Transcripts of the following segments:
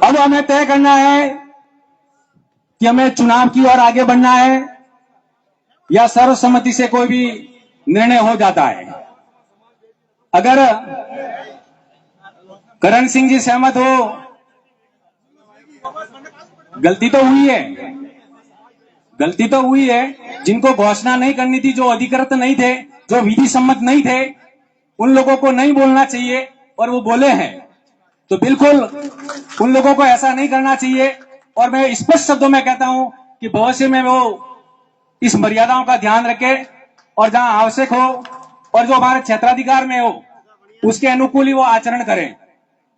अब हमें तय करना है कि हमें चुनाव की ओर आगे बढ़ना है या सर्वसम्मति से कोई भी निर्णय हो जाता है। अगर करण सिंह जी सहमत हो, गलती तो हुई है, जिनको घोषणा नहीं करनी थी, जो अधिकृत नहीं थे, जो विधि सम्मत नहीं थे, उन लोगों को नहीं बोलना चाहिए और वो बोले हैं, तो बिल्कुल उन लोगों को ऐसा नहीं करना चाहिए। और मैं स्पष्ट शब्दों में कहता हूं कि भविष्य में वो इस मर्यादाओं का ध्यान रखे और जहां आवश्यक हो और जो हमारे क्षेत्राधिकार में हो उसके अनुकूल ही वो आचरण करें,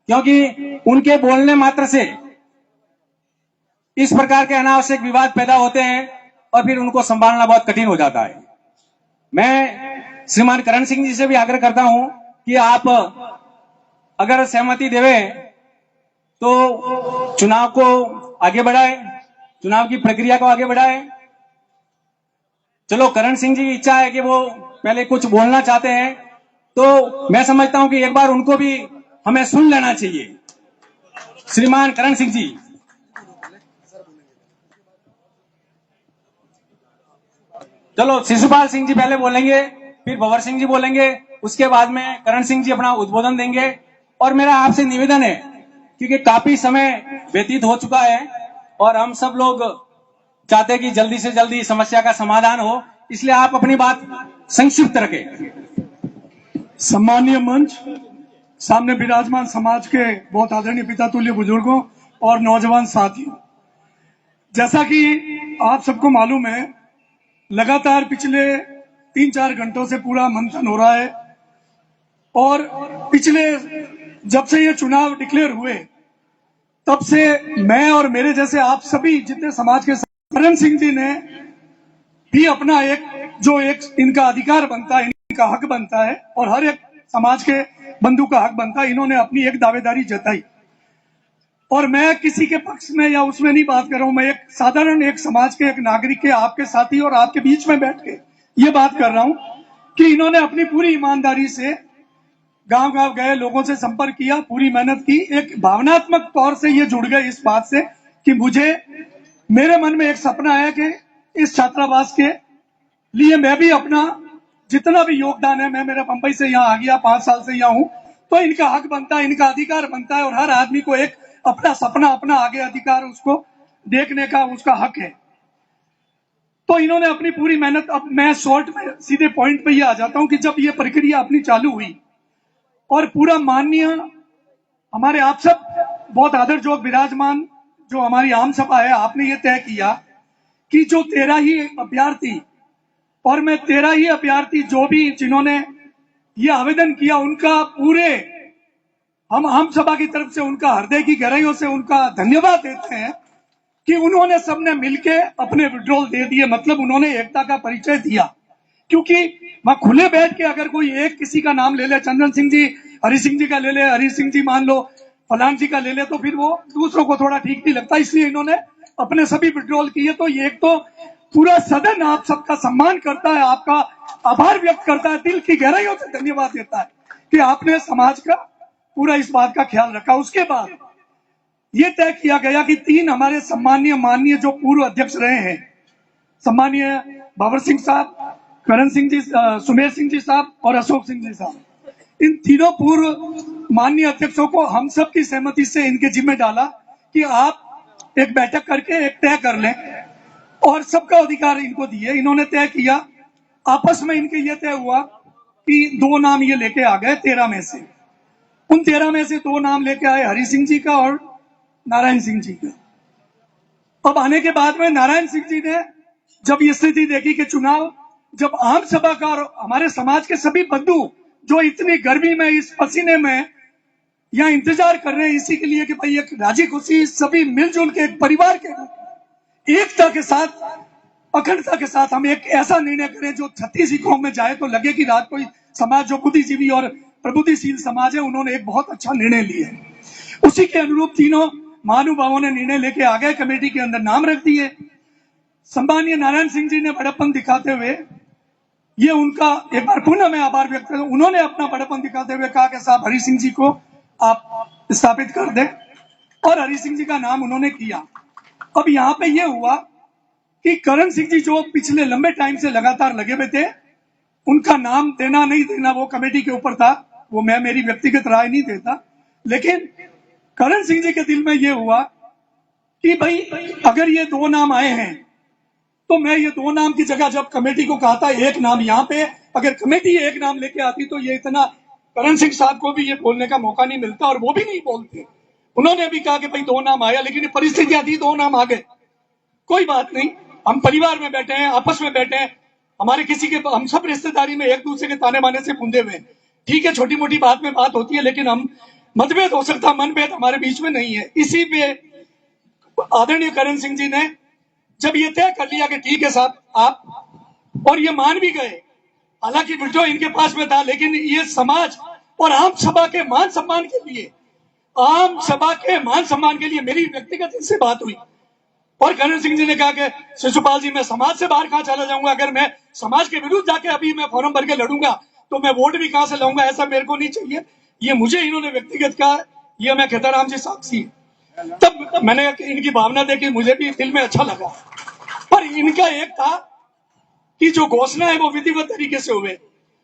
क्योंकि उनके बोलने मात्र से इस प्रकार के अनावश्यक विवाद पैदा होते हैं और फिर उनको संभालना बहुत कठिन हो जाता है। मैं श्रीमान करण सिंह जी से भी आग्रह करता हूं कि आप अगर सहमति देवे तो चुनाव को आगे बढ़ाए, चुनाव की प्रक्रिया को आगे बढ़ाए। चलो, करण सिंह जी की इच्छा है कि वो पहले कुछ बोलना चाहते हैं, तो मैं समझता हूं कि एक बार उनको भी हमें सुन लेना चाहिए। श्रीमान करण सिंह जी। चलो, शिशुपाल सिंह जी पहले बोलेंगे, फिर भंवर सिंह जी बोलेंगे, उसके बाद में करण सिंह जी अपना उद्बोधन देंगे। और मेरा आपसे निवेदन है, क्योंकि काफी समय व्यतीत हो चुका है और हम सब लोग चाहते हैं कि जल्दी से जल्दी समस्या का समाधान हो, इसलिए आप अपनी बात संक्षिप्त रखें। सम्मानीय मंच, सामने विराजमान समाज के बहुत आदरणीय पिता तुल्य बुजुर्गों और नौजवान साथियों, जैसा कि आप सबको मालूम है, लगातार पिछले 3-4 घंटों से पूरा मंथन हो रहा है और पिछले जब से ये चुनाव डिक्लेयर हुए तब से मैं और मेरे जैसे आप सभी जितने समाज के, करण सिंह जी ने भी अपना एक इनका अधिकार बनता है, इनका हक बनता है और हर एक समाज के बंधु का हक बनता है, इन्होंने अपनी एक दावेदारी जताई। और मैं किसी के पक्ष में या उसमें नहीं बात कर रहा हूं, मैं एक साधारण एक समाज के एक नागरिक के, आपके साथी और आपके बीच में बैठ के ये बात कर रहा हूं कि इन्होंने अपनी पूरी ईमानदारी से गांव गांव गए, लोगों से संपर्क किया, पूरी मेहनत की, एक भावनात्मक तौर से ये जुड़ गए इस बात से कि मेरे मन में एक सपना है कि इस छात्रावास के लिए मैं भी अपना जितना भी योगदान है, मैं मेरे मुंबई से यहाँ आ गया, 5 साल से यहाँ हूं, तो इनका हक बनता है, इनका अधिकार बनता है और हर आदमी को एक अपना सपना, अपना आगे अधिकार उसको देखने का उसका हक है। तो इन्होंने अपनी पूरी मेहनत, अब मैं शॉर्ट में सीधे पॉइंट पे ही आ जाता हूं कि जब ये प्रक्रिया अपनी चालू हुई और पूरा माननीय हमारे आप सब बहुत आदर जो विराजमान जो हमारी आम सभा है, आपने ये तय किया कि जो 13 ही अभ्यर्थी और मैं 13 ही अभ्यर्थी जो भी जिन्होंने ये आवेदन किया उनका पूरे हम आम सभा की तरफ से उनका हृदय की गहराइयों से उनका धन्यवाद देते हैं कि उन्होंने सबने मिलके अपने विड्रॉल दे दिए, मतलब उन्होंने एकता का परिचय दिया। क्योंकि वहां खुले बैठ के अगर कोई एक किसी का नाम ले ले, चंदन सिंह जी, हरि सिंह जी का ले ले, हरि सिंह जी मान लो, फलान जी का ले ले, तो फिर वो दूसरों को थोड़ा ठीक नहीं लगता, इसलिए इन्होंने अपने सभी विड्रॉल किए। तो ये एक तो पूरा सदन आप सबका सम्मान करता है, आपका आभार व्यक्त करता है, दिल की गहराइयों से धन्यवाद देता है कि आपने समाज का पूरा इस बात का ख्याल रखा। उसके बाद ये तय किया गया कि 3 हमारे सम्मानीय माननीय जो पूर्व अध्यक्ष रहे हैं, सम्मानीय भंवर सिंह साहब, करण सिंह जी, सुमेर सिंह जी साहब और अशोक सिंह जी साहब, इन तीनों पूर्व माननीय अध्यक्षों को हम सब की सहमति से इनके जिम्मे डाला कि आप एक बैठक करके एक तय कर लें और सबका अधिकार इनको दिए। इन्होंने तय किया, आपस में इनके ये तय हुआ कि 2 नाम ये लेके आ गए 13 में से। उन 13 में से 2 नाम लेके आए, हरि सिंह जी का और नारायण सिंह जी का। अब आने के बाद में नारायण सिंह जी ने जब ये स्थिति देखी कि चुनाव जब आम सभा का और हमारे समाज के सभी बंधु जो इतनी गर्मी में इस पसीने में यहाँ इंतजार कर रहे हैं इसी के लिए कि भाई एक राजी खुशी सभी मिलजुल के एक परिवार के एकता के साथ, अखंडता के साथ हम एक ऐसा निर्णय करें जो 36 इकाओं में जाए तो लगे कि रात कोई समाज जो बुद्धिजीवी और प्रबुद्धिशील समाज है उन्होंने एक बहुत अच्छा निर्णय लिया है। उसी के अनुरूप तीनों महानुभावों ने निर्णय लेके आ गए, कमेटी के अंदर नाम रख दिए। सम्मानीय नारायण सिंह जी ने बड़प्पन दिखाते हुए ये उनका एक बार पुनः मैं आभार व्यक्त करता हूं। उन्होंने अपना बड़पन दिखाते हुए कहा कि साहब हरि सिंह जी को आप स्थापित कर दें, और हरि सिंह जी का नाम उन्होंने किया। अब यहाँ पे ये हुआ कि करण सिंह जी जो पिछले लंबे टाइम से लगातार लगे हुए थे, उनका नाम देना नहीं देना वो कमेटी के ऊपर था, वो मैं मेरी व्यक्तिगत राय नहीं देता। लेकिन करण सिंह जी के दिल में ये हुआ कि भाई अगर ये दो नाम आए हैं तो मैं ये दो नाम की जगह जब कमेटी को कहा था एक नाम, यहाँ पे अगर कमेटी एक नाम लेके आती तो ये इतना करण सिंह साहब को भी ये बोलने का मौका नहीं मिलता, और वो भी नहीं बोलते। उन्होंने भी कहा कि भाई दो नाम आया, लेकिन परिस्थितियां थी, दो नाम आ गए। कोई बात नहीं, हम परिवार में बैठे हैं, आपस में बैठे हैं, हमारे किसी के, हम सब रिश्तेदारी में एक दूसरे के ताने बाने से बूंदे हुए। ठीक है, छोटी मोटी बात में बात होती है, लेकिन हम मतभेद हो सकता, मनभेद हमारे बीच में नहीं है। इसी पे आदरणीय करण सिंह जी ने जब ये तय कर लिया कि ठीक है साहब आप, और ये मान भी गए, हालांकि बिल्टो इनके पास में था, लेकिन ये समाज और आम सभा के मान सम्मान के लिए, आम सभा के मान सम्मान के लिए मेरी व्यक्तिगत इनसे बात हुई, और करण सिंह जी ने कहा कि शिशुपाल जी मैं समाज से बाहर कहां चला जाऊंगा, अगर मैं समाज के विरुद्ध जाके अभी मैं फॉर्म भर के लड़ूंगा तो मैं वोट भी कहां से लाऊंगा, ऐसा मेरे को नहीं चाहिए। ये मुझे इन्होंने व्यक्तिगत कहा, ये मैं खेताराम जी साक्षी है। तब मैंने इनकी भावना देखी, मुझे भी दिल में अच्छा लगा। पर इनका एक था कि जो घोषणा है वो विधिवत तरीके से हुए,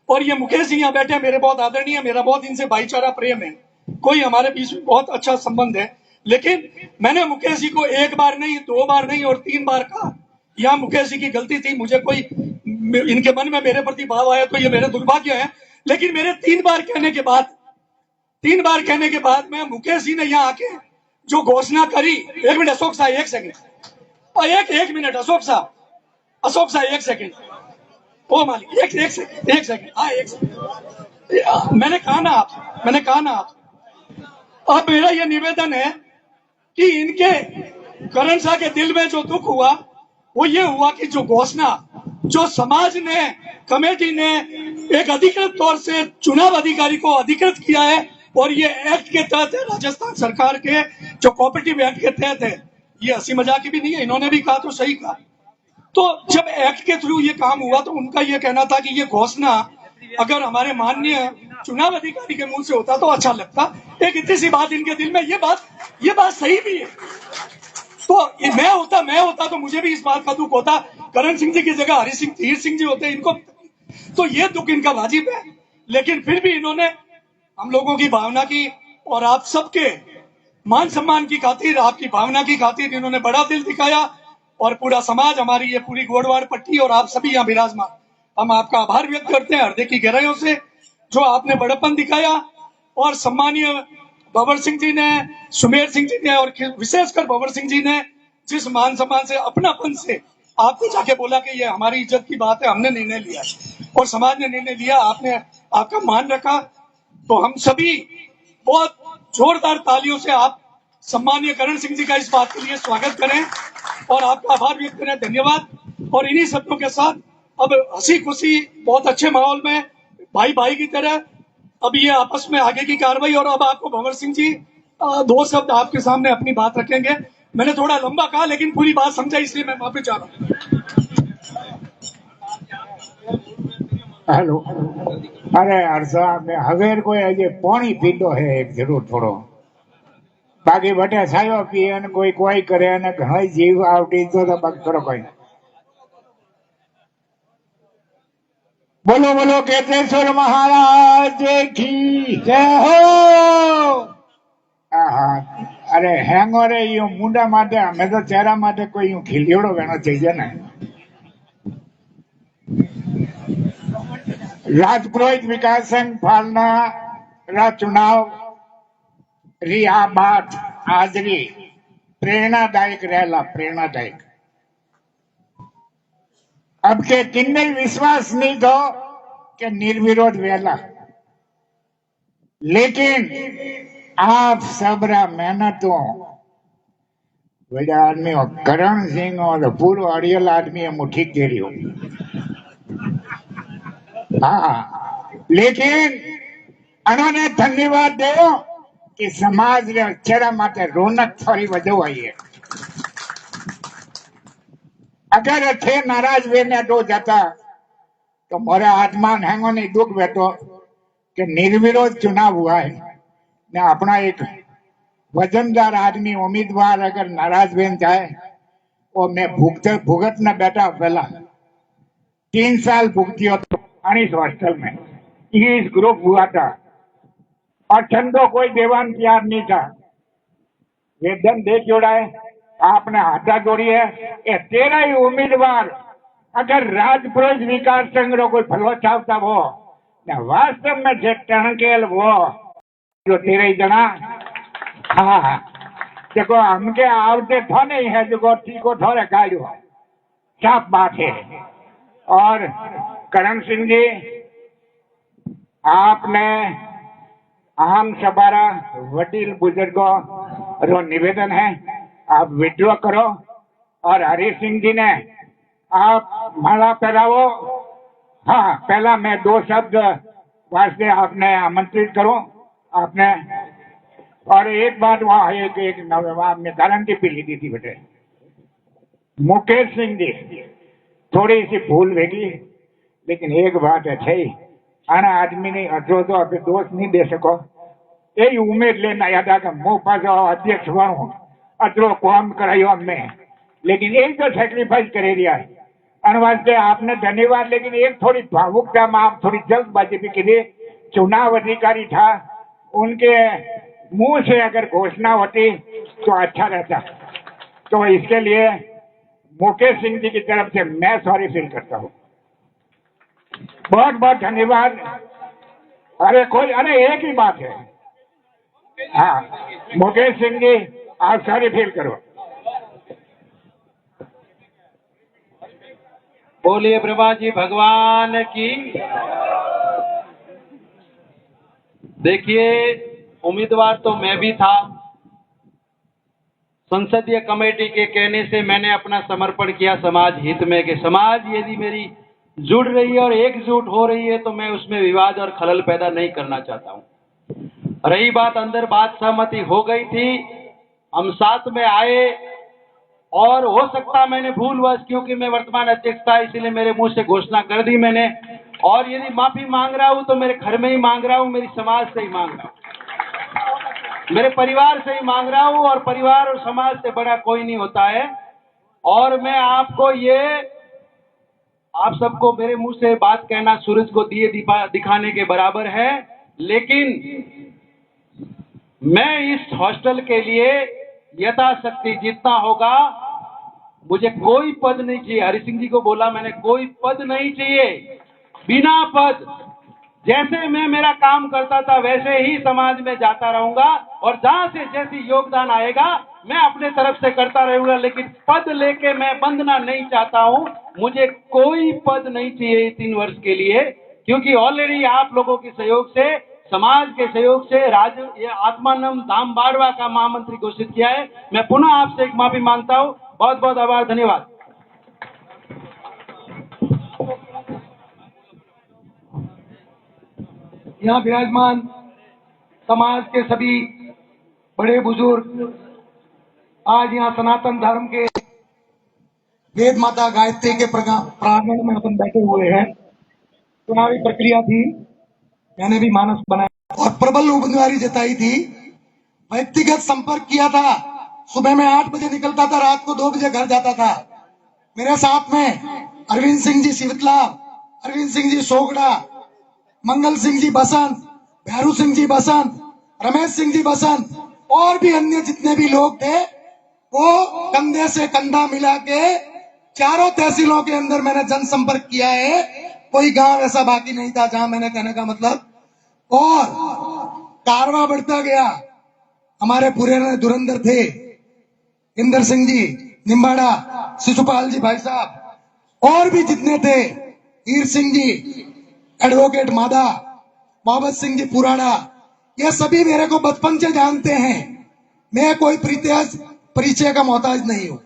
और ये मुकेश जी यहाँ बैठे मेरे बहुत आदरणीय, मेरा बहुत इनसे भाईचारा प्रेम है, कोई हमारे बीच में बहुत अच्छा संबंध है। लेकिन मैंने मुकेश जी को एक बार नहीं, दो बार नहीं, और 3 बार कहा। यहाँ मुकेश जी की गलती थी, मुझे कोई इनके मन में मेरे प्रति भाव आया तो ये मेरे दुर्भाग्य है। लेकिन मेरे 3 बार कहने के बाद में मुकेश जी ने यहाँ आके जो घोषणा करी, 1 मिनट अशोक साहब, 1 सेकंड, और एक मिनट अशोक साहब, एक सेकंड, ओ मालिक, एक सेकंड, हाँ 1 सेकंड, मैंने कहा ना आप, अब मेरा ये निवेदन है कि इनके करण शाह के दिल में जो दुख हुआ वो ये हुआ कि जो घोषणा जो समाज ने, कमेटी ने एक अधिकृत तौर से चुनाव अधिकारी को अधिकृत किया है, और ये एक्ट के तहत है, राजस्थान सरकार के जो कोऑपरेटिव एक्ट के तहत है, ये हंसी मजाक की भी नहीं है, इन्होंने भी कहा तो सही कहा। तो जब एक्ट के थ्रू ये काम हुआ तो उनका ये कहना था कि ये घोषणा अगर हमारे माननीय चुनाव अधिकारी के मुंह से होता तो अच्छा लगता। एक इतनी सी बात इनके दिल में, ये बात सही भी है। तो मैं होता तो मुझे भी इस बात का दुख होता, करण सिंह जी की जगह हीर सिंह जी होते, इनको तो ये दुख इनका वाजिब है। लेकिन फिर भी इन्होंने हम लोगों की भावना की और आप सबके मान सम्मान की खातिर, आपकी भावना की खातिर इन्होंने बड़ा दिल दिखाया, और पूरा समाज, हमारी ये पूरी गोड़वाड़ पट्टी और आप सभी यहाँ विराजमान, हम आपका आभार व्यक्त करते हैं हृदय की गहराइयों से, जो आपने बड़प्पन दिखाया। और सम्मानीय भंवर सिंह जी ने, सुमेर सिंह जी ने, और विशेषकर भंवर सिंह जी ने जिस मान सम्मान से, अपनापन से आपको जाके बोला कि ये हमारी इज्जत की बात है, हमने निर्णय लिया और समाज ने निर्णय लिया, आपने आपका मान रखा, तो हम सभी बहुत जोरदार तालियों से आप सम्मानीय करण सिंह जी का इस बात के लिए स्वागत करें और आपका आभार व्यक्त करें। धन्यवाद। और इन्हीं शब्दों के साथ अब हंसी खुशी बहुत अच्छे माहौल में भाई भाई की तरह अब ये आपस में आगे की कार्रवाई, और अब आपको भंवर सिंह जी 2 शब्द आपके सामने अपनी बात रखेंगे। मैंने थोड़ा लंबा कहा लेकिन पूरी बात समझा, इसलिए मैं माफी चाह रहा हूँ। हेलो, अरे हर्षा में हवेर कोई अजे पानी पीतो है एक जरूर थोड़ो, बाकी बटे सायो पिए ने कोई करे ने घणो जीव आवटी तो बाकी थोड़ो कोई। बोलो बोलो केतेश्वर महाराज की जय हो। अरे हेंगो रे यू मुंडा माटे, हमें तो चेहरा माटे कोई यूं खिलियोड़ो वेणो चाहिए ना। राजपुरोहित विकास संघ फालना रा चुनाव री आ बात हाजरी प्रेरणादायक रहला, प्रेरणादायक। अब के किन्ने विश्वास नहीं दो कि निर्विरोध वेला, लेकिन आप सबरा मेहनतों बड़ा आदमी हो, करण सिंह और पूर्व अड़ियल आदमी है मुठी दे रही हो। हाँ, लेकिन उन्होंने धन्यवाद दो कि समाज रे चेहरा माटे रौनक थोड़ी वधो आई है। अगर थे नाराज वे ने दो जाता तो मोरे आत्मा हैंगो नहीं दुख बैठो कि निर्विरोध चुनाव हुआ है ने अपना एक वजनदार आदमी उम्मीदवार अगर नाराज बन जाए और मैं भुगत न बैठा पहला 3 साल भुगतियो तो अनिस हॉस्टल में इस ग्रुप हुआ था और चंदो कोई देवान तैयार नहीं था। वेदन दे जोड़ा है आपने हाथा जोड़ी है ये 13 ही उम्मीदवार अगर राजपुरोहित विकास संघ रो कोई भलो चाहता वो ने वास्तव में जे टणकेल वो जो 13 ही जना हाँ देखो हमके आवते थो नहीं है जो ठीको थोड़े काढ़ो साफ बात है। और करण सिंह जी आपने आम सभारा वडील बुजुर्गों रो निवेदन है आप विड्रॉ करो और हरि सिंह जी ने आप माला पहरावो। हाँ पहला मैं 2 शब्द वास्ते आपने आमंत्रित करो आपने और एक बात वहां एक आपने गारंटी भी ली थी बेटे मुकेश सिंह जी थोड़ी सी भूल होगी लेकिन एक बात है आना आदमी ने अधरो तो अभी दोष नहीं दे सको यही उम्मीद लेना याद कि मुंह पास अध्यक्ष बनू अधरो काम करायो मैं लेकिन एक तो सेक्रीफाइस करे दिया है अनवास्ते आपने धन्यवाद। लेकिन एक थोड़ी भावुकता में आप थोड़ी जल्दबाजी भी की थी चुनाव अधिकारी था उनके मुंह से अगर घोषणा होती तो अच्छा रहता। तो इसके लिए मुकेश सिंह जी की तरफ से मैं सॉरी फील करता हूँ। बहुत बहुत धन्यवाद। अरे एक ही बात है हाँ मुकेश सिंह जी आप सॉरी फील करो। बोलिए ब्रह्मा जी भगवान की। देखिए उम्मीदवार तो मैं भी था संसदीय कमेटी के कहने से मैंने अपना समर्पण किया समाज हित में कि समाज यदि मेरी जुड़ रही है और एकजुट हो रही है तो मैं उसमें विवाद और खलल पैदा नहीं करना चाहता हूं। रही बात अंदर बात सहमति हो गई थी हम साथ में आए और हो सकता मैंने भूलवश क्योंकि मैं वर्तमान अध्यक्ष था इसलिए मेरे मुंह से घोषणा कर दी मैंने और यदि माफी मांग रहा हूं तो मेरे घर में ही मांग रहा हूं मेरी समाज से ही मांग रहा हूं मेरे परिवार से ही मांग रहा हूं और परिवार और समाज से बड़ा कोई नहीं होता है। और मैं आपको ये आप सबको मेरे मुंह से बात कहना सूरज को दिए दिखाने के बराबर है लेकिन मैं इस हॉस्टल के लिए यथाशक्ति जितना होगा मुझे कोई पद नहीं चाहिए। हरि सिंह जी को बोला मैंने कोई पद नहीं चाहिए बिना पद जैसे मैं मेरा काम करता था वैसे ही समाज में जाता रहूंगा और जहां से जैसी योगदान आएगा मैं अपने तरफ से करता रहूंगा लेकिन पद लेके मैं बंधना नहीं चाहता हूं। मुझे कोई पद नहीं चाहिए 3 वर्ष के लिए क्योंकि ऑलरेडी आप लोगों के सहयोग से समाज के सहयोग से ये आत्मानंद धाम बाड़वा का महामंत्री घोषित किया है। मैं पुनः आपसे एक माफी मांगता हूं। बहुत बहुत आभार धन्यवाद। यहाँ विराजमान समाज के सभी बड़े बुजुर्ग आज यहाँ सनातन धर्म के वेद माता गायत्री के प्रांगण में अपन बैठे हुए हैं। चुनावी प्रक्रिया थी मैंने भी मानस बनाया और प्रबल उम्मीदवारी जताई थी। व्यक्तिगत संपर्क किया था। सुबह में 8 बजे निकलता था रात को 2 बजे घर जाता था। मेरे साथ में अरविंद सिंह जी सिवतला अरविंद सिंह जी सोगड़ा मंगल सिंह जी बसंत भैरू सिंह जी बसंत रमेश सिंह जी बसंत और भी अन्य जितने भी लोग थे वो कंधे से कंधा मिला के चारों तहसीलों के अंदर मैंने जनसंपर्क किया है। कोई गांव ऐसा बाकी नहीं था जहां मैंने कहने का मतलब और कारवा बढ़ता गया। हमारे पूरे धुरंधर थे इंदर सिंह जी निम्बाड़ा शिशुपाल जी भाई साहब और भी जितने थे हीर सिंह जी एडवोकेट मादा मोहम्मद सिंह जी पुराना ये सभी मेरे को बचपन से जानते हैं। मैं कोई परिचय का मोहताज नहीं हूं।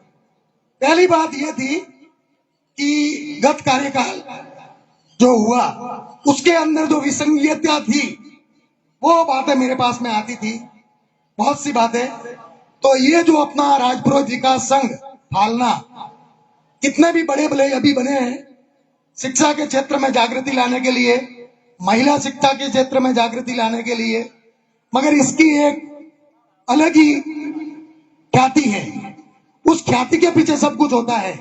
पहली बात यह थी कि गत कार्यकाल जो हुआ उसके अंदर जो विसंगतियां थी वो बातें मेरे पास में आती थी बहुत सी बातें। तो ये जो अपना राजपुरोहित विकास संघ फालना कितने भी बड़े भले अभी बने हैं शिक्षा के क्षेत्र में जागृति लाने के लिए, महिला शिक्षा के क्षेत्र में जागृति लाने के लिए, मगर इसकी एक अलग ही ख्याति है। उस ख्याति के पीछे सब कुछ होता है।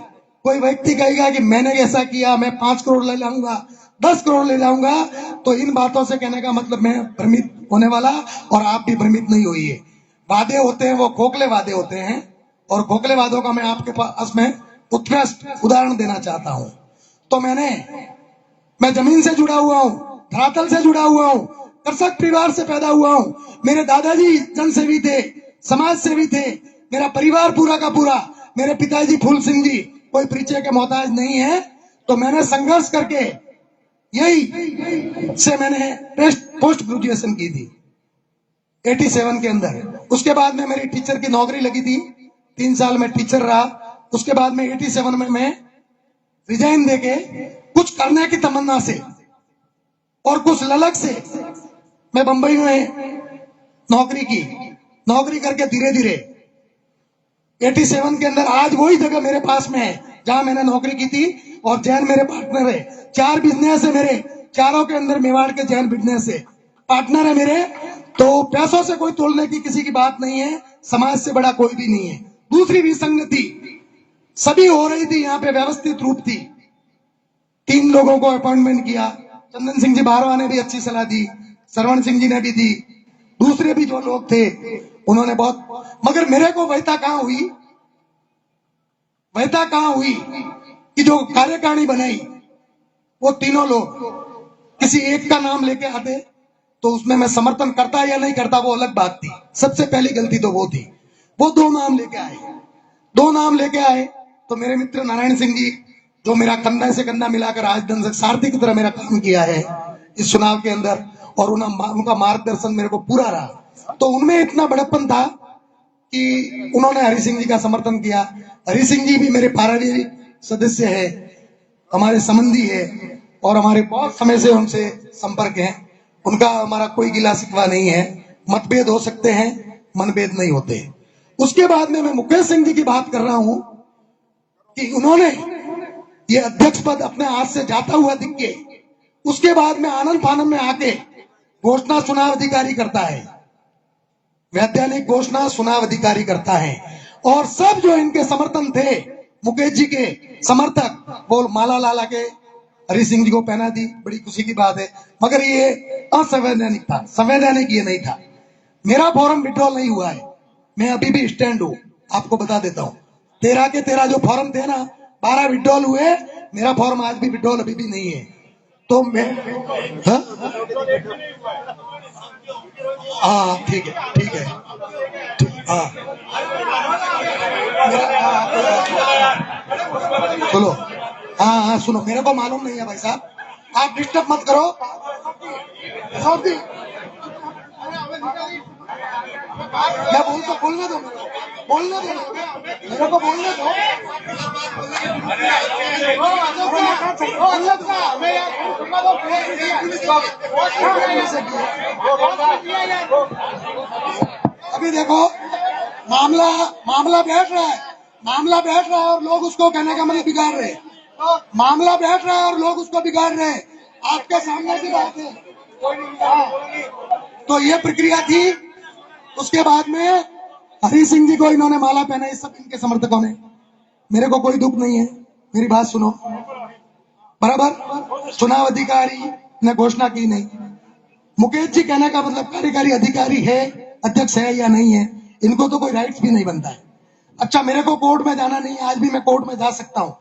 कोई व्यक्ति कहेगा कि मैंने ऐसा किया, मैं 5 करोड़ ले लाऊंगा, 10 करोड़ ले जाऊंगा, तो इन बातों से कहने का मतलब मैं भ्रमित होने वाला, और आप भी भ्रमित नहीं होइए। वादे होते हैं वो खोखले वादे होते हैं, और खोखले वादों का मैं आपके पास में उत्कृष्ट उदाहरण देना चाहता हूं। तो मैं जमीन से जुड़ा हुआ हूं, धरातल से जुड़ा हुआ हूं, कृषक परिवार से पैदा हुआ हूं। मेरे दादाजी जनसेवी थे, समाज सेवी थे, मेरा परिवार पूरा का पूरा, मेरे पिताजी फूल सिंह जी कोई परिचय के मोहताज नहीं है। तो मैंने संघर्ष करके यही से मैंने पोस्ट ग्रेजुएशन की थी 87 के अंदर। उसके बाद में मेरी टीचर की नौकरी लगी थी, 3 साल में टीचर रहा। उसके बाद में 87 में मैं रिजाइन देके कुछ करने की तमन्ना से और कुछ ललक से मैं बंबई में नौकरी करके धीरे धीरे 87 के अंदर आज वही जगह मेरे पास में है जहां मैंने नौकरी की थी, और जैन मेरे पार्टनर है। 4 बिजनेस है मेरे, चारों के अंदर मेवाड़ के जैन बिजनेस है, पार्टनर है मेरे। तो पैसों से कोई तोड़ने की किसी की बात नहीं है, समाज से बड़ा कोई भी नहीं है। दूसरी विसंगति सभी हो रही थी, यहाँ पे व्यवस्थित रूप थी। 3 लोगों को अपॉइंटमेंट किया, चंदन सिंह जी बारवा ने भी अच्छी सलाह दी, श्रवण सिंह जी ने भी दी, दूसरे भी जो लोग थे उन्होंने बहुत, मगर मेरे को वैता कहां हुई कि जो कार्यकारिणी बनाई वो तीनों लोग किसी एक का नाम लेके आते तो उसमें मैं समर्थन करता या नहीं करता वो अलग बात थी। सबसे पहली गलती तो वो थी। वो 2 नाम लेके आए तो मेरे मित्र नारायण सिंह जी, जो मेरा कंधा से कंधा मिलाकर आज दिन से सारथी की तरह मेरा काम किया है इस चुनाव के अंदर, और उनका मार्गदर्शन मेरे को पूरा रहा। तो उनमें इतना बड़प्पन था कि उन्होंने हरि सिंह जी का समर्थन किया। हरि सिंह जी भी मेरे पारिवारिक सदस्य है, हमारे संबंधी है, और हमारे बहुत समय से उनसे संपर्क है। उनका हमारा कोई गिला शिकवा नहीं है। मतभेद हो सकते हैं, मनभेद नहीं होते। उसके बाद में मैं मुकेश सिंह जी की बात कर रहा हूं कि उन्होंने ये अध्यक्ष पद अपने हाथ से जाता हुआ दिख के उसके बाद में आनंद फानंद में आके घोषणा चुनाव अधिकारी करता है, वैधानिक घोषणा चुनाव अधिकारी करता है। और सब जो इनके समर्थन थे, मुकेश जी के समर्थक, वो माला लाला के हरि सिंह जी को पहना दी, बड़ी खुशी की बात है। मगर ये असंवैधानिक था, संवैधानिक ये नहीं था। मेरा फॉर्म विड्रॉल नहीं हुआ है, मैं अभी भी स्टैंड हूं, आपको बता देता हूं। 13 के 13 जो फॉर्म थे ना, 12 विड्रॉल हुए, मेरा फॉर्म आज भी विड्रॉल अभी भी नहीं है। तो मैं हाँ ठीक है हाँ सुनो, हाँ सुनो, मेरे को मालूम नहीं है भाई साहब, आप डिस्टर्ब मत करो। मैं बोलने दो मेरे को बोलने दो। अभी देखो मामला बैठ रहा है और लोग उसको कहने का मतलब बिगाड़ रहे हैं। मामला बैठ रहा है और लोग उसको बिगाड़ रहे हैं, आपके सामने की बात है। तो ये प्रक्रिया थी। उसके बाद में हरि सिंह जी को इन्होंने माला पहनाई, सब इनके समर्थकों ने। मेरे को कोई दुख नहीं है, मेरी बात सुनो बराबर। चुनाव अधिकारी ने घोषणा की नहीं। मुकेश जी कहने का मतलब कार्यकारी अधिकारी है, अध्यक्ष है या नहीं है, इनको तो कोई राइट्स भी नहीं बनता है। अच्छा, मेरे को कोर्ट में जाना नहीं, आज भी मैं कोर्ट में जा सकता हूँ,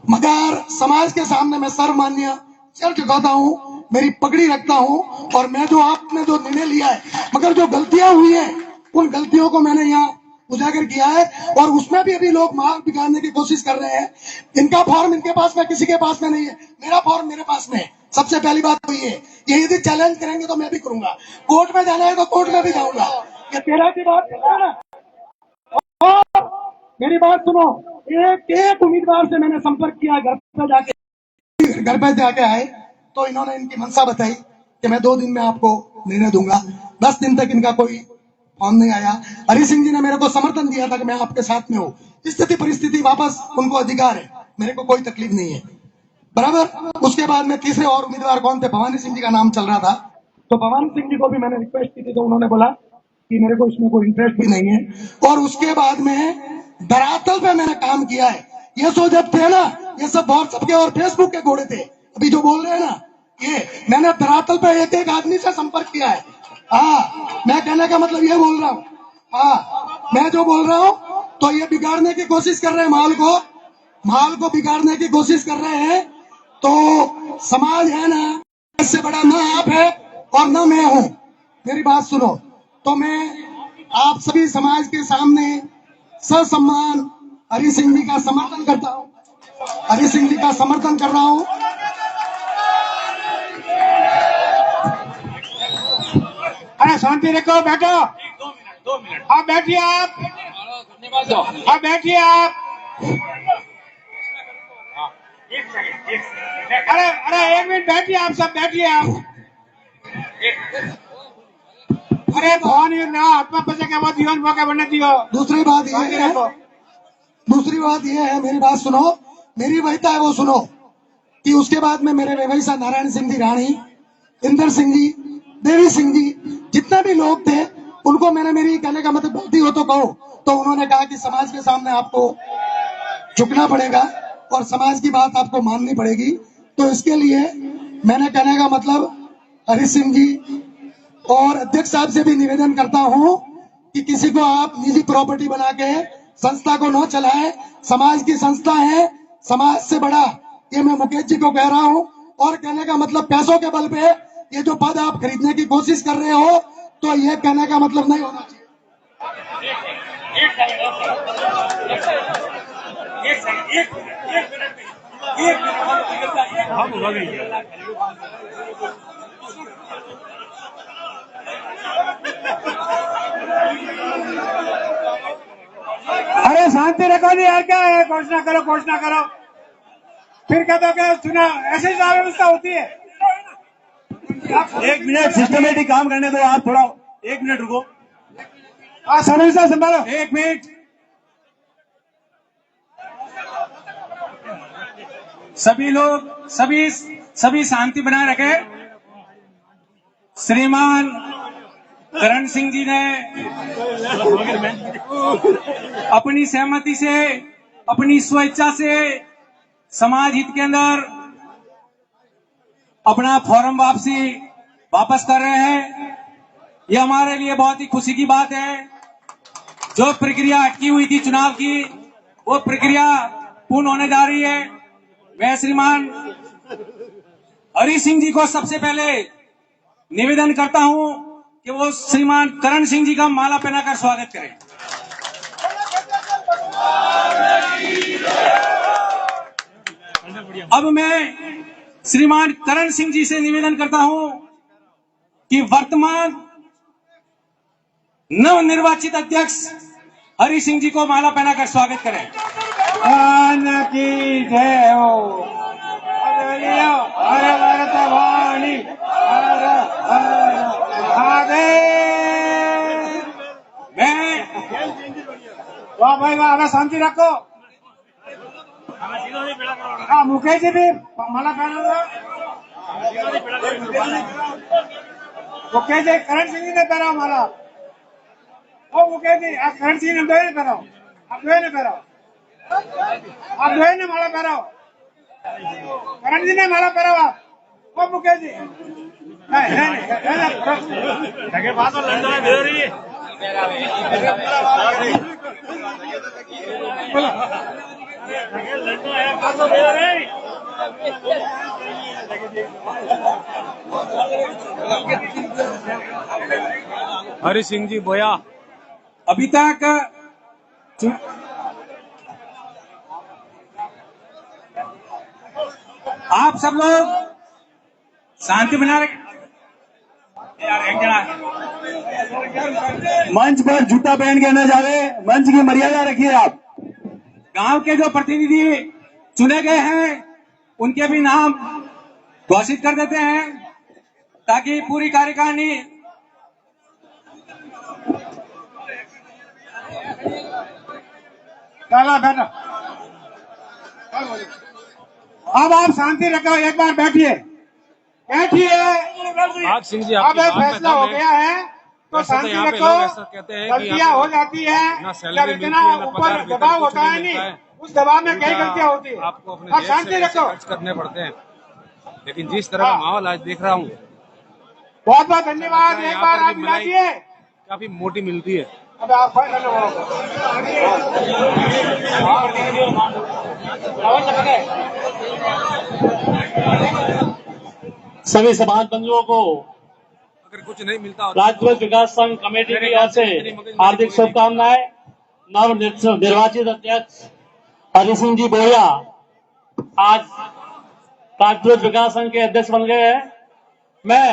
मगर समाज के सामने मैं सर्वमान्य चल चुकाता हूँ, मेरी पगड़ी रखता हूँ, और मैं जो आपने जो निर्णय लिया है, मगर जो गलतियां हुई है उन गलतियों को मैंने यहाँ उजागर किया है, और उसमें भी अभी लोग मार्ग बिगाड़ने की कोशिश कर रहे हैं। इनका फॉर्म इनके पास में, किसी के पास में नहीं है, मेरा फॉर्म मेरे पास में है। सबसे पहली बात तो ये यदि चैलेंज करेंगे तो मैं भी करूंगा, कोर्ट में जाना है तो कोर्ट में भी जाऊंगा। ये 13 की बात है ना। और मेरी बात सुनो, एक उम्मीदवार से मैंने संपर्क किया, घर पे जाके आए तो इन्होंने इनकी मंशा बताई कि मैं 2 दिन में आपको निर्णय दूंगा। 10 दिन तक इनका कोई फोन नहीं आया। हरि सिंह जी ने मेरे को समर्थन दिया था कि मैं आपके साथ में हूँ। स्थिति परिस्थिति वापस उनको अधिकार है, मेरे को कोई तकलीफ नहीं है। बराबर। उसके बाद में तीसरे और उम्मीदवार कौन थे, भवानी सिंह जी का नाम चल रहा था, तो भवानी सिंह जी को भी मैंने रिक्वेस्ट की थी, तो उन्होंने बोला कि मेरे को इसमें कोई इंटरेस्ट भी नहीं है। और उसके बाद में धरातल पे मैंने काम किया है। ये सो जब थे ना, ये सब व्हाट्सएप के और फेसबुक के घोड़े थे, अभी जो बोल रहे हैं ना, ये मैंने धरातल पे एक एक आदमी से संपर्क किया है। हाँ, मैं कहने का मतलब ये बोल रहा हूँ, हाँ मैं जो बोल रहा हूँ, तो ये बिगाड़ने की कोशिश कर रहे हैं, माल को बिगाड़ने की कोशिश कर रहे हैं। तो समाज है ना, इससे बड़ा ना आप है और ना मैं हूं। मेरी बात सुनो, तो मैं आप सभी समाज के सामने ससम्मान हरि सिंह जी का समर्थन करता हूं, हरि सिंह जी का समर्थन कर रहा हूं। अरे शांति रखो, बैठो। 2 मिनट आप बैठिए, आप बैठिए आप। अरे अरे 1 मिनट बैठिए, आप सब बैठिए आप। अरे भवानी ना आत्मा पचे के बाद जीवन मौका बनने दियो। दूसरी बात ये है, मेरी बात सुनो, मेरी वहीता है वो सुनो, कि उसके बाद में मेरे व्यवसाय नारायण सिंह जी राणी, इंदर सिंह जी, देवी सिंह जी, जितने भी लोग थे, उनको मैंने मेरी कहने का मतलब गलती हो तो कहो, तो उन्होंने कहा कि समाज के सामने आपको झुकना पड़ेगा और समाज की बात आपको माननी पड़ेगी। तो इसके लिए मैंने कहने का मतलब हरि सिंह जी और अध्यक्ष साहब से भी निवेदन करता हूं कि किसी को आप निजी प्रॉपर्टी बना के संस्था को न चलाएं। समाज की संस्था है, समाज से बड़ा, ये मैं मुकेश जी को कह रहा हूं। और कहने का मतलब पैसों के बल पे ये जो पद आप खरीदने की कोशिश कर रहे हो, तो ये कहने का मतलब नहीं होना चाहिए। अरे शांति रखो नहीं यार, क्या है, घोषणा करो। फिर कहते हो कि चुनाव ऐसे चुनाव व्यवस्था होती है। 1 मिनट सिस्टमेटिक काम करने दो, आप थोड़ा 1 मिनट रुको। सर्विसा संभालो। 1 मिनट। सभी लोग सभी शांति बनाए रखे। श्रीमान करण सिंह जी ने अपनी सहमति से, अपनी स्वेच्छा से समाज हित के अंदर अपना फॉर्म वापस कर रहे हैं। ये हमारे लिए बहुत ही खुशी की बात है। जो प्रक्रिया अटकी हुई थी चुनाव की, वो प्रक्रिया पूर्ण होने जा रही है। मैं श्रीमान हरि सिंह जी को सबसे पहले निवेदन करता हूं कि वो श्रीमान करण सिंह जी का माला पहनाकर स्वागत करें। अब मैं श्रीमान करण सिंह जी से निवेदन करता हूं कि वर्तमान नवनिर्वाचित अध्यक्ष हरि सिंह जी को माला पहनाकर स्वागत करें। भगवान की जय हो। हर भारत वाणी, हर महादेव। मैं वाह भाई वाह, अगर शांति रखो। हाँ, मुकेश जी भी माला पहना दो। मुकेश जी, करण सिंह जी ने पहना माला। ओ मुकेश जी, आप करण सिंह ने दोनों ने पहनाओ, आप दोनों ने पहनाओ, आप दोनों ने माला पहनाओ। करण जी ने माला पहनाओ आप। ओ मुकेश जी, नहीं बात और लंदन में रही है। हरि सिंह जी बोया अभी तक आप सब लोग शांति बना रखे। मंच पर जूता पहन के न जावे, मंच की मर्यादा रखिए आप। गांव के जो प्रतिनिधि चुने गए हैं उनके भी नाम घोषित कर देते हैं ताकि पूरी कार्यकारिणी चला बैठो। अब आप शांति रखो, एक बार बैठिए बैठिए। आप सिंह जी, अब आपकी बात में फैसला हो दम है। गया है तो वैसे तो शांति यहाँ पे रखो। लोग ऐसा कहते हैं कि गलतियां यहाँ हो पे जाती है ना जब सैलरी इतना मिलती है, ना ऊपर पगार मिलता है, दबाव कुछ होता नहीं है मिलता नहीं, है। उस दबाव में कई उल्टा गलतियां होती है। आपको अपने अब जेब से शांति पैसे रखो। खर्च करने पड़ते हैं। लेकिन जिस तरह का माहौल आज देख रहा हूँ, बहुत बहुत धन्यवाद। एक यहाँ बार पर आप भी मिला मलाई दिए। काफी मोटी मिलती है। अब आप सभी समाज बंधुओं को अगर कुछ नहीं मिलता होता राज्य विकास संघ कमेटी की ओर से हार्दिक शुभकामनाएं। नव निर्वाचित अध्यक्ष हरि सिंह जी बोरिया आज राज्य विकास संघ के अध्यक्ष बन गए हैं। मैं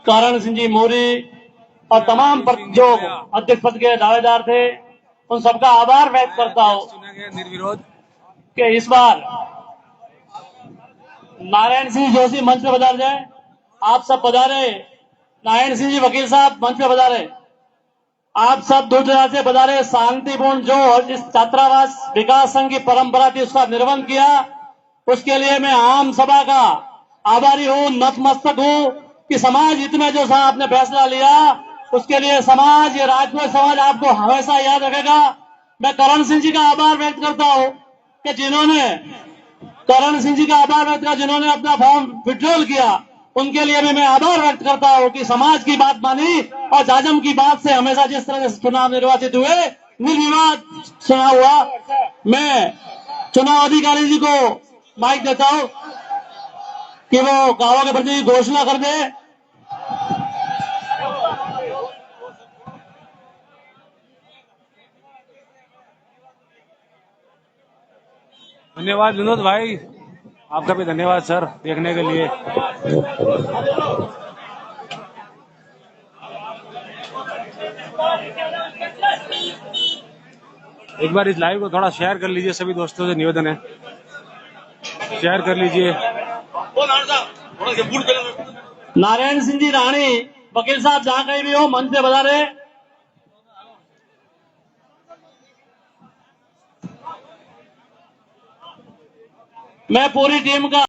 करण सिंह जी मौर्य और तमाम जो अध्यक्ष पद के दावेदार थे उन सबका आभार व्यक्त करता हूं चुना गया निर्विरोध। कि इस बार नारायण सिंह जोशी मंच पे पधार जाए। आप सब पधारे। नारायण सिंह जी वकील साहब मंच पे पधारे। आप सब दूर दराज से पधारे। शांतिपूर्ण जो इस छात्रावास विकास संघ की परंपरा थी उसका निर्वहन किया, उसके लिए मैं आम सभा का आभारी हूं, नतमस्तक हूं कि समाज हित में जो आपने फैसला लिया उसके लिए समाज, ये राजपूत समाज आपको हमेशा याद रखेगा। मैं करण सिंह जी का आभार व्यक्त करता हूं कि जिन्होंने जिन्होंने अपना फॉर्म विड्रॉल किया, उनके लिए भी मैं आभार व्यक्त करता हूं कि समाज की बात मानी और जाजम की बात से हमेशा जिस तरह से चुनाव निर्वाचित हुए निर्विवाद चुनाव हुआ। मैं चुनाव अधिकारी जी को माइक देता हूं कि वो गांवों के प्रति घोषणा कर दे। धन्यवाद विनोद भाई, आपका भी धन्यवाद सर देखने के लिए। एक बार इस लाइव को थोड़ा शेयर कर लीजिए, सभी दोस्तों से निवेदन है, शेयर कर लीजिए। नारायण सिंह जी राणी वकील साहब जहां कहीं भी हो मंच पे पधारे। मैं पूरी टीम का